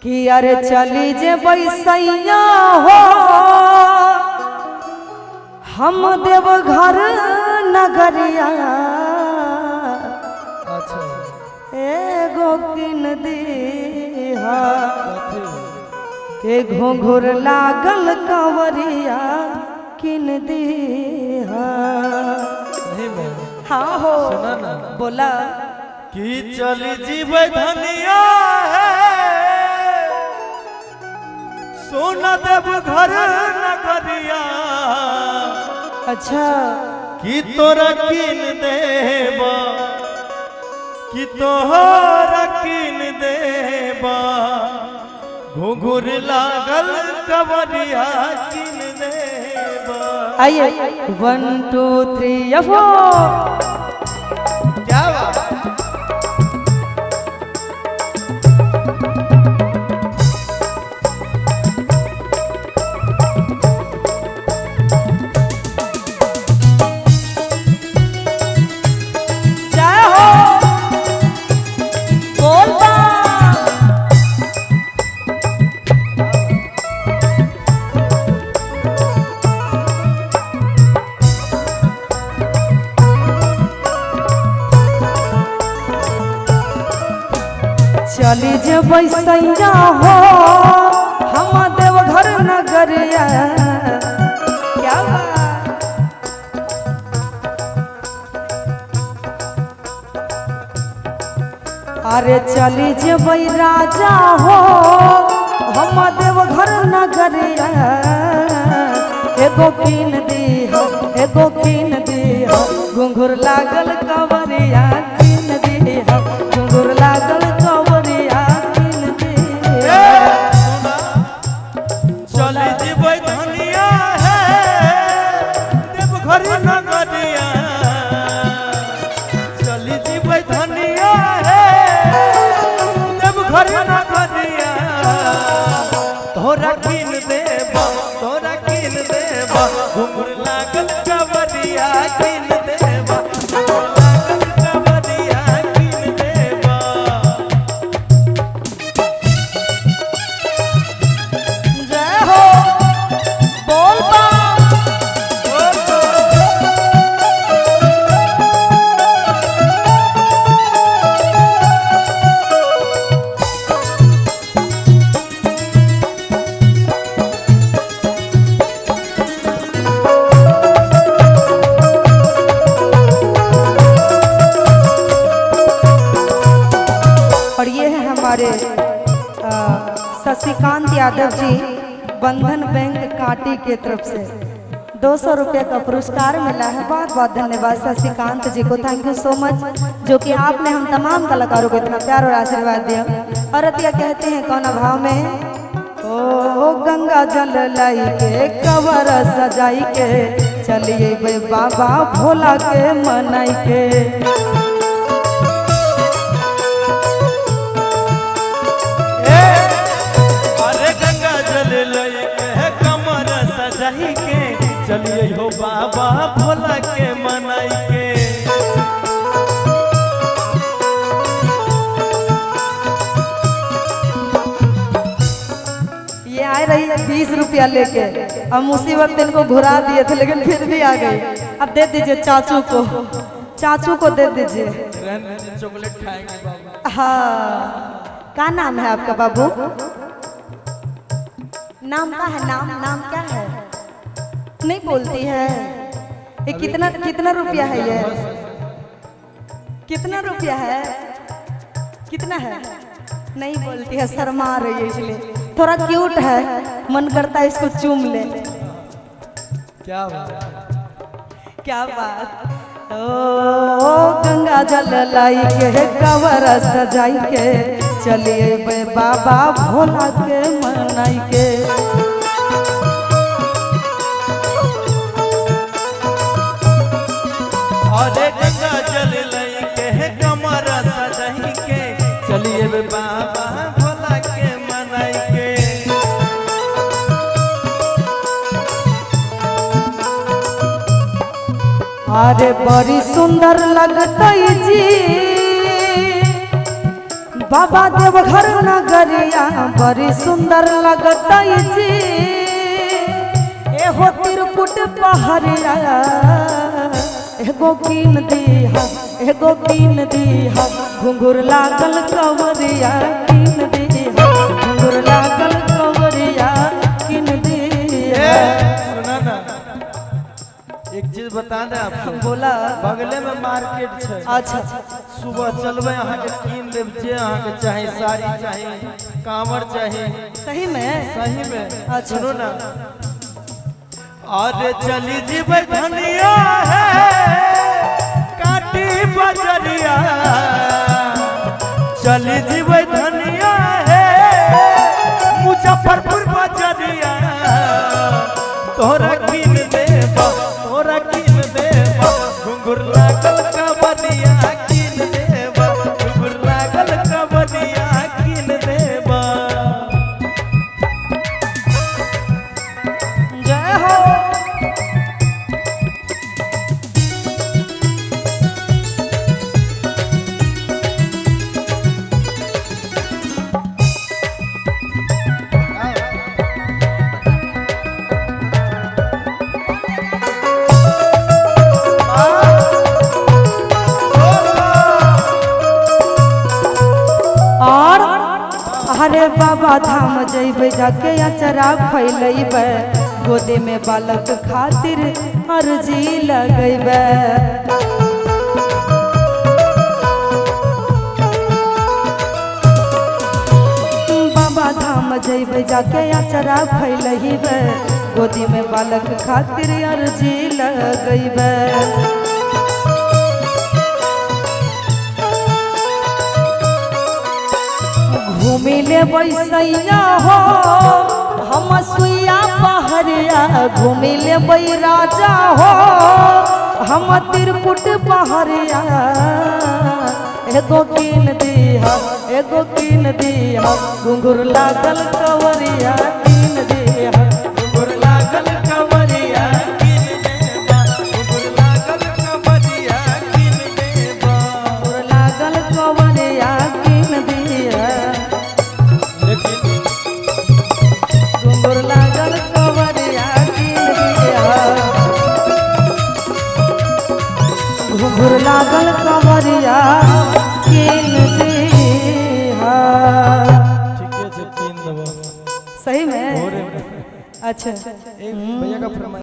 कि अरे चली जे बैसैया हो हम देव घर नगरिया अच्छा एगो किन दीहा के घुंघुर लागल कंवरिया किन दीहा। नहीं मैं हाँ हो सुना ना बोला कि चली जीवे धनिया है सोना देव घर नगरिया। अच्छा कि तोरा किन देबा कि तोहरा किन देबा घुंघुर लागल कंवरिया किन देबा। आइए 1 2 3 4 क्या बात जय हो बोल बा चली जे बैसैया हो हम देवघर नगरिया। क्या बात अरे चली जे बै राजा हो हम देवघर नगरिया। एगो किन दीहा एगो किन दीहा घुंघुर लागल कंवरिया किन दीहा घुंघुर लागल कंवरिया किन दीहा। चली जीवे धनिया है देव घर नगरिया। चली जीवे धनिया है देव घर नगरिया। तोरा किन देबा तोरा किन देबा घुंघुर लागल कंवरिया किन देबा घुंघुर लागल कंवरिया किन देबा। जय हो बोल बा और ये है हमारे शशिकांत यादव जी बंधन बैंक कांटी के तरफ से 200 रुपये का पुरस्कार मिला है। बहुत बहुत धन्यवाद शशिकांत जी को, थैंक यू सो मच जो कि आपने हम तमाम कलाकारों को इतना प्यार और आशीर्वाद दिया। और अतिया कहते हैं कौन भाव में ओ गंगा जल लाई के कवर सजाई के चलिए बे बाबा भोला के मनाई के। अरे गंगा जल लई के कमर सजाई के चलिए हो बाबा भोला के मनाई के। ये आए रही है 20 रुपया लेके, अब मुसीबत इनको घुरा दिए थे लेकिन फिर भी आ गई। अब दे दीजिए चाचू को दे दीजिए। चॉकलेट खाएंगे बाबा। हाँ क्या नाम है आपका बाबू? नाम का है नाम क्या है? नहीं बोलती है। ये कितना रुपया है? ये कितना रुपया है? कितना है? नहीं बोलती है, शर्मा रही है इसलिए। थोड़ा क्यूट है, मन करता है इसको चूम ले। क्या बात क्या बात ओ गंगा जल लाई के कवर सजाई के चलिए बे बाबा भोला के मनाई के। अरे गंगा जल लई के कमर सजाई के चलिए बे बाबा भोला के मनाई के। अरे बड़ी सुंदर लगतई जी बाबा देवघर नगरिया बड़ी सुंदर लगता जी एहो तिरकुट पहरिया एगो कीन दीहा एगो कीन दीहा घुंघुर लागल कवरिया कीन दीहा घुंघुर लागल कवरिया कीन दीहा। सुना ना एक चीज बता दे आपको, बोला बगले में मार्केट है। अच्छा सुबह चलबे अहाँ के कीन देव जे अहाँ के चाहे, साड़ी चाहे, कांवर चाहे। सही में सही में। अच्छा। सुनो ना, अरे चली जीवे धनिया है काटी बजरिया, चली जीवे धनिया है मुजफ्फरपुर बजरिया, तोरा कीन देबा तोरा कीन देबा घुंघुर लागल कबरिया कीन देबा घुंघुर लागल कबरिया कीन देबा। जय हो। और अरे बाबा धाम जइबे जाके अचरा फैलैबे गोदे में बालक खातिर अर्जी लगैबे। बाबा धाम जइबे जाके अचरा फैलैबे गोदी में बालक खातिर अर्जी लगैबे। घूमी ले बैसैया हो हम सुइया पहरिया घूमी ले बै राजा हो हम तिरकुट पहरिया एगो कीन दीहा एगो कीन दीहा घुंघुर लागल कवरिया कीन दीहा घुंघुर लागल कवरिया कीन देबा घुंघुर लागल कवरिया कीन देबा। घुंघुर लागल कवरिया कीन दीहा घुंघुर लागल कवरिया कीन दीहा घुंघुर लागल कवरिया कीन दीहा। ठीके छै कीन देबो। सही में भोरे में अच्छा एक भैया का फरमाइश